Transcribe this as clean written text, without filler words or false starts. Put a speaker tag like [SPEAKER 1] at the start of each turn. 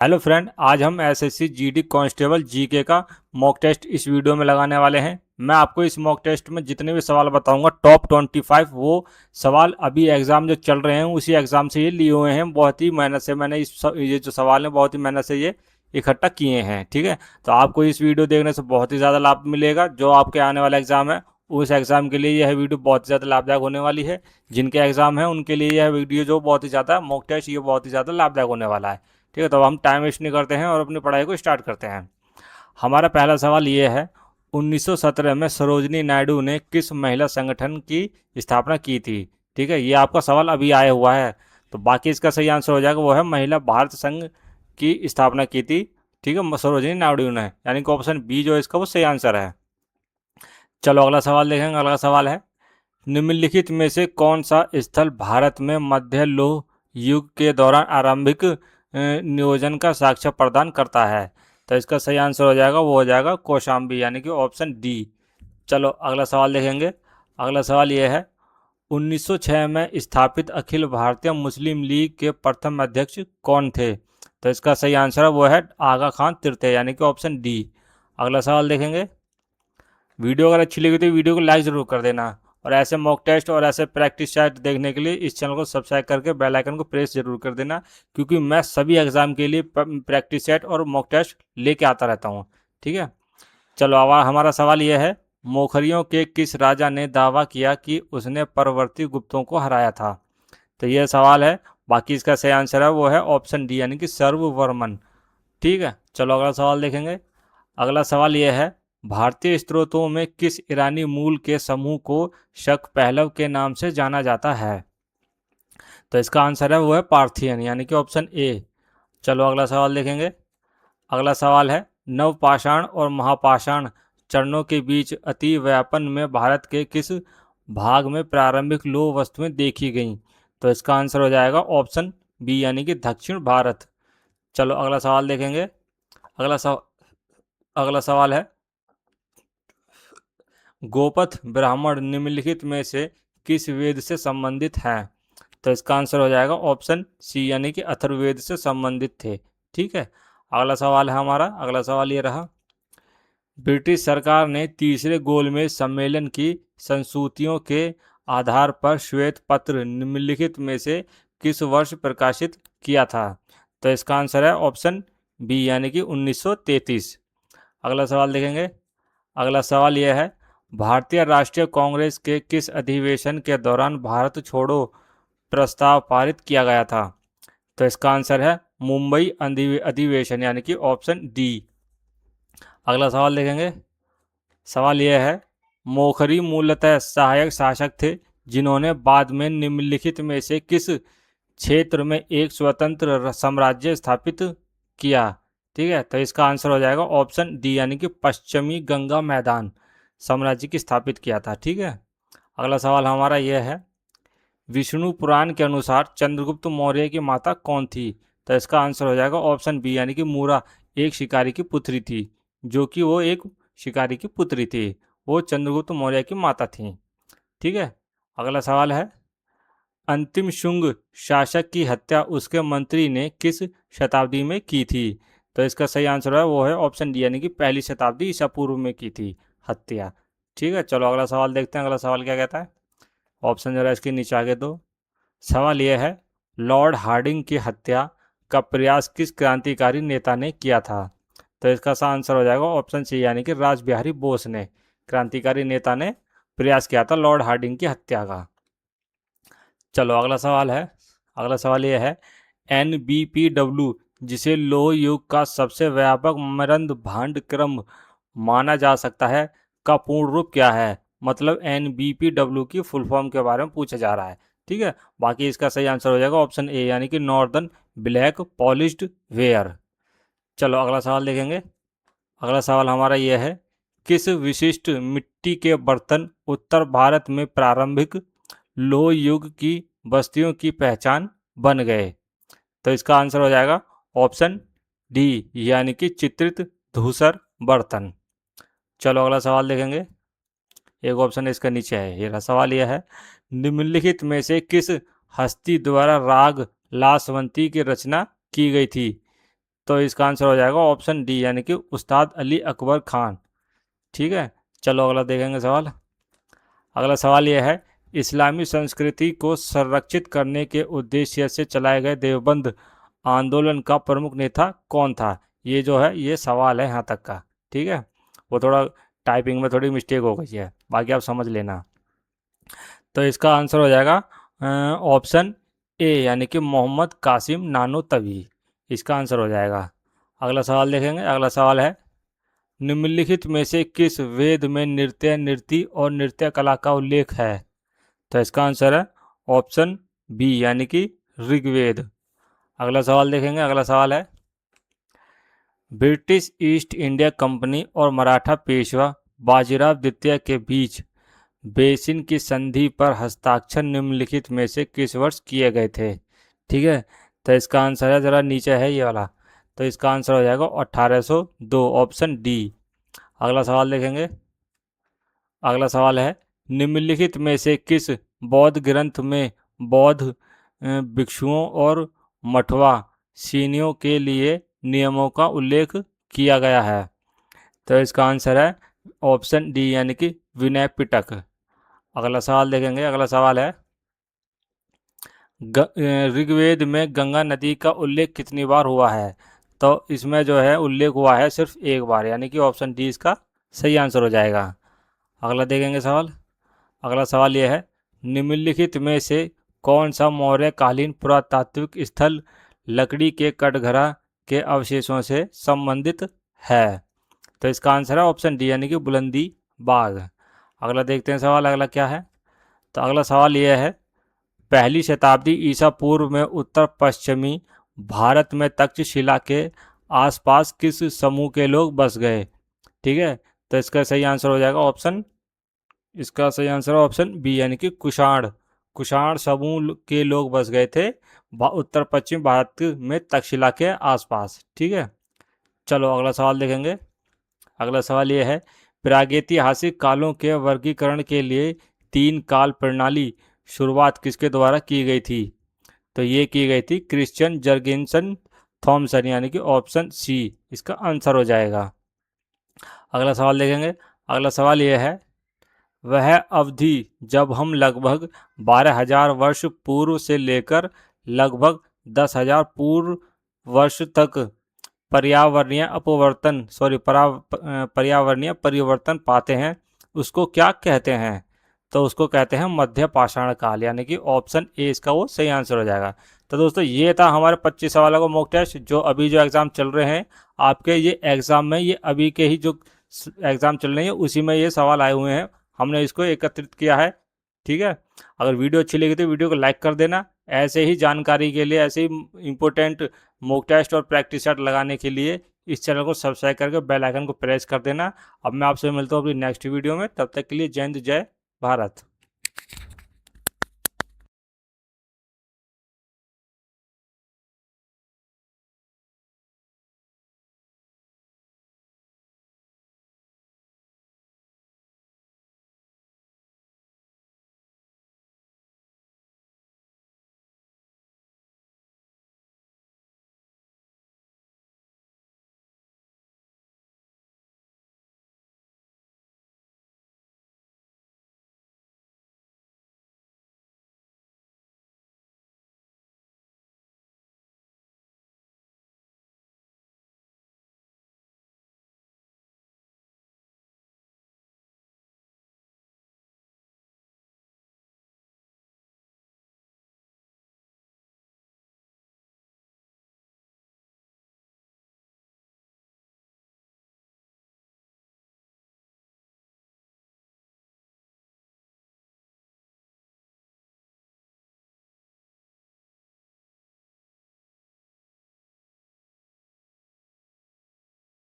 [SPEAKER 1] Hello friend, आज हम SSC GD constable GK का मॉक टेस्ट इस वीडियो में लगाने वाले हैं। मैं आपको इस मॉक टेस्ट में जितने भी सवाल बताऊंगा टॉप 25 वो सवाल अभी एग्ज़ाम जो चल रहे हैं उसी एग्ज़ाम से ये लिए हुए हैं। बहुत ही मेहनत से मैंने ये जो सवाल हैं बहुत ही मेहनत से ये इकट्ठा किए हैं। ठीक है, तो आपको इस वीडियो देखने से बहुत ही ज़्यादा लाभ मिलेगा। जो आपके आने वाला एग्ज़ाम है उस एग्ज़ाम के लिए यह वीडियो बहुत ही ज़्यादा लाभदायक होने वाली है। जिनके एग्ज़ाम है उनके लिए यह वीडियो जो बहुत ही ज़्यादा मॉक टेस्ट ये बहुत ही ज़्यादा लाभदायक होने वाला है। ठीक है, तो अब हम टाइम वेस्ट नहीं करते हैं और अपनी पढ़ाई को स्टार्ट करते हैं। हमारा पहला सवाल ये है, 1917 में सरोजनी नायडू ने किस महिला संगठन की स्थापना की थी? ठीक है, ये आपका सवाल अभी आया हुआ है, तो बाकी इसका सही आंसर हो जाएगा वो है महिला भारत संघ की स्थापना की थी। ठीक है, सरोजनी नायडू ने, यानी कि ऑप्शन बी जो इसका वो सही आंसर है। चलो अगला सवाल देखेंगे। अगला सवाल है, निम्नलिखित में से कौन सा स्थल भारत में मध्य लोह युग के दौरान आरंभिक नियोजन का साक्ष्य प्रदान करता है? तो इसका सही आंसर हो जाएगा वो हो जाएगा कौशाम्बी, यानी कि ऑप्शन डी। चलो अगला सवाल देखेंगे। अगला सवाल ये है, 1906 में स्थापित अखिल भारतीय मुस्लिम लीग के प्रथम अध्यक्ष कौन थे? तो इसका सही आंसर है वो है आगा खान तिरते, यानी कि ऑप्शन डी। अगला सवाल देखेंगे। वीडियो अगर अच्छी लगी तो वीडियो को लाइक ज़रूर कर देना, और ऐसे मॉक टेस्ट और ऐसे प्रैक्टिस सेट देखने के लिए इस चैनल को सब्सक्राइब करके बेल आइकन को प्रेस जरूर कर देना, क्योंकि मैं सभी एग्जाम के लिए प्रैक्टिस सेट और मॉक टेस्ट लेके आता रहता हूँ। ठीक है, चलो अब हमारा सवाल यह है, मोखरियों के किस राजा ने दावा किया कि उसने परवर्ती गुप्तों को हराया था? तो यह सवाल है, बाकी इसका सही आंसर है वो है ऑप्शन डी, यानी कि सर्ववर्मन। ठीक है, चलो अगला सवाल देखेंगे। अगला सवाल यह है, भारतीय स्रोतों में किस ईरानी मूल के समूह को शक पहलव के नाम से जाना जाता है? तो इसका आंसर है वो है पार्थियन, यानी कि ऑप्शन ए। चलो अगला सवाल देखेंगे। अगला सवाल है, नवपाषाण और महापाषाण चरणों के बीच अति व्यापन में भारत के किस भाग में प्रारंभिक लोह वस्तुएं देखी गईं? तो इसका आंसर हो जाएगा ऑप्शन बी, यानी कि दक्षिण भारत। चलो अगला सवाल देखेंगे। अगला सवाल अगला सवाल है, गोपथ ब्राह्मण निम्नलिखित में से किस वेद से संबंधित हैं? तो इसका आंसर हो जाएगा ऑप्शन सी, यानी कि अथर्ववेद से संबंधित थे। ठीक है, अगला सवाल है हमारा। अगला सवाल ये रहा, ब्रिटिश सरकार ने तीसरे गोलमेज सम्मेलन की संसूतियों के आधार पर श्वेत पत्र निम्नलिखित में से किस वर्ष प्रकाशित किया था? तो इसका आंसर है ऑप्शन बी, यानी कि 1933। अगला सवाल देखेंगे। अगला सवाल यह है, भारतीय राष्ट्रीय कांग्रेस के किस अधिवेशन के दौरान भारत छोड़ो प्रस्ताव पारित किया गया था? तो इसका आंसर है मुंबई अधिवेशन, यानी कि ऑप्शन डी। अगला सवाल देखेंगे। सवाल यह है, मोखरी मूलतः सहायक शासक थे जिन्होंने बाद में निम्नलिखित में से किस क्षेत्र में एक स्वतंत्र साम्राज्य स्थापित किया? ठीक है, तो इसका आंसर हो जाएगा ऑप्शन डी, यानी कि पश्चिमी गंगा मैदान साम्राज्य की स्थापित किया था। ठीक है, अगला सवाल हमारा यह है, विष्णु पुराण के अनुसार चंद्रगुप्त मौर्य की माता कौन थी? तो इसका आंसर हो जाएगा ऑप्शन बी, यानी कि मूरा एक शिकारी की पुत्री थी। जो कि वो एक शिकारी की पुत्री थी, वो चंद्रगुप्त मौर्य की माता थी। ठीक है, अगला सवाल है, अंतिम शुंग शासक की हत्या उसके मंत्री ने किस शताब्दी में की थी? तो इसका सही आंसर है वो है ऑप्शन डी, यानी कि पहली शताब्दी ईसा पूर्व में की थी हत्या। ठीक है, चलो अगला सवाल देखते हैं। अगला सवाल क्या कहता है, ऑप्शन जरा इसके नीचे आगे दो। सवाल यह है, लॉर्ड हार्डिंग की हत्या का प्रयास किस क्रांतिकारी नेता ने किया था? तो इसका सही आंसर हो जाएगा ऑप्शन सी, यानी कि राज बिहारी बोस ने, क्रांतिकारी नेता ने प्रयास किया था लॉर्ड हार्डिंग की हत्या का। चलो अगला सवाल है। अगला सवाल यह है, NBPW जिसे लोह युग का सबसे व्यापक मरंद भांड क्रम माना जा सकता है का पूर्ण रूप क्या है? मतलब NBPW की फुल फॉर्म के बारे में पूछा जा रहा है। ठीक है, बाकी इसका सही आंसर हो जाएगा ऑप्शन ए, यानी कि नॉर्दर्न ब्लैक पॉलिश्ड वेयर। चलो अगला सवाल देखेंगे। अगला सवाल हमारा यह है, किस विशिष्ट मिट्टी के बर्तन उत्तर भारत में प्रारंभिक लोह युग की बस्तियों की पहचान बन गए? तो इसका आंसर हो जाएगा ऑप्शन डी, यानी कि चित्रित धूसर बर्तन। चलो अगला सवाल देखेंगे। एक ऑप्शन इसका नीचे है, ये रहा। सवाल यह है, निम्नलिखित में से किस हस्ती द्वारा राग लासवंती की रचना की गई थी? तो इसका आंसर हो जाएगा ऑप्शन डी यानी कि उस्ताद अली अकबर खान। ठीक है, चलो अगला देखेंगे सवाल। अगला सवाल यह है, इस्लामी संस्कृति को संरक्षित करने के उद्देश्य से चलाए गए देवबंद आंदोलन का प्रमुख नेता कौन था? ये जो है ये सवाल है यहाँ तक का। ठीक है, वो थोड़ा टाइपिंग में थोड़ी मिस्टेक हो गई है, बाकी आप समझ लेना। तो इसका आंसर हो जाएगा ऑप्शन ए यानी कि मोहम्मद कासिम नानोतवी। इसका आंसर हो जाएगा। अगला सवाल देखेंगे। अगला सवाल है, निम्नलिखित में से किस वेद में नृत्य नीति और नृत्य कला का उल्लेख है? तो इसका आंसर है ऑप्शन बी यानी कि ऋग्वेद। अगला सवाल देखेंगे। अगला सवाल है, ब्रिटिश ईस्ट इंडिया कंपनी और मराठा पेशवा बाजीराव द्वितीय के बीच बेसिन की संधि पर हस्ताक्षर निम्नलिखित में से किस वर्ष किए गए थे? ठीक है, तो इसका आंसर है, ज़रा नीचे है ये वाला, तो इसका आंसर हो जाएगा 1802 ऑप्शन डी। अगला सवाल देखेंगे। अगला सवाल है, निम्नलिखित में से किस बौद्ध ग्रंथ में बौद्ध भिक्षुओं और मठवा सीनियों के लिए नियमों का उल्लेख किया गया है? तो इसका आंसर है ऑप्शन डी यानी कि विनय पिटक। अगला सवाल देखेंगे। अगला सवाल है, ऋग्वेद में गंगा नदी का उल्लेख कितनी बार हुआ है? तो इसमें जो है उल्लेख हुआ है सिर्फ एक बार, यानी कि ऑप्शन डी इसका सही आंसर हो जाएगा। अगला देखेंगे सवाल। अगला सवाल यह है, निम्नलिखित में से कौन सा मौर्यकालीन पुरातात्विक स्थल लकड़ी के कटघरा के अवशेषों से संबंधित है? तो इसका आंसर है ऑप्शन डी यानी कि बुलंदी बाग। अगला देखते हैं सवाल अगला क्या है। तो अगला सवाल यह है, पहली शताब्दी ईसा पूर्व में उत्तर पश्चिमी भारत में तक्षशिला के आसपास किस समूह के लोग बस गए? ठीक है, तो इसका सही आंसर हो जाएगा इसका सही आंसर है ऑप्शन बी यानी कि कुषाण। कुषाण समूह के लोग बस गए थे उत्तर पश्चिम भारत में तक्षशिला के आसपास। ठीक है, चलो अगला सवाल देखेंगे। अगला सवाल ये है, प्रागैतिहासिक कालों के वर्गीकरण के लिए 3 काल प्रणाली शुरुआत किसके द्वारा की गई थी? तो ये की गई थी क्रिश्चियन जर्गेंसन थॉमसन, यानी कि ऑप्शन सी इसका आंसर हो जाएगा। अगला सवाल देखेंगे। अगला सवाल यह है, वह अवधि जब हम लगभग 12,000 वर्ष पूर्व से लेकर लगभग 10,000 पूर्व वर्ष तक पर्यावरणीय परिवर्तन पाते हैं, उसको क्या कहते हैं? तो उसको कहते हैं मध्य पाषाण काल, यानी कि ऑप्शन ए इसका वो सही आंसर हो जाएगा। तो दोस्तों ये था हमारे 25 सवालों का मॉक टेस्ट, जो अभी जो एग्ज़ाम चल रहे हैं आपके, ये एग्ज़ाम में ये अभी के ही जो एग्ज़ाम चल रहे हैं उसी में ये सवाल आए हुए हैं, हमने इसको एकत्रित किया है। ठीक है, अगर वीडियो अच्छी लगी तो वीडियो को लाइक कर देना। ऐसे ही जानकारी के लिए, ऐसे ही इंपॉर्टेंट मॉक टेस्ट और प्रैक्टिस सेट लगाने के लिए इस चैनल को सब्सक्राइब करके बेल आइकन को प्रेस कर देना। अब मैं आपसे मिलता हूँ अपनी नेक्स्ट वीडियो में, तब तक के लिए जय हिंद जय भारत।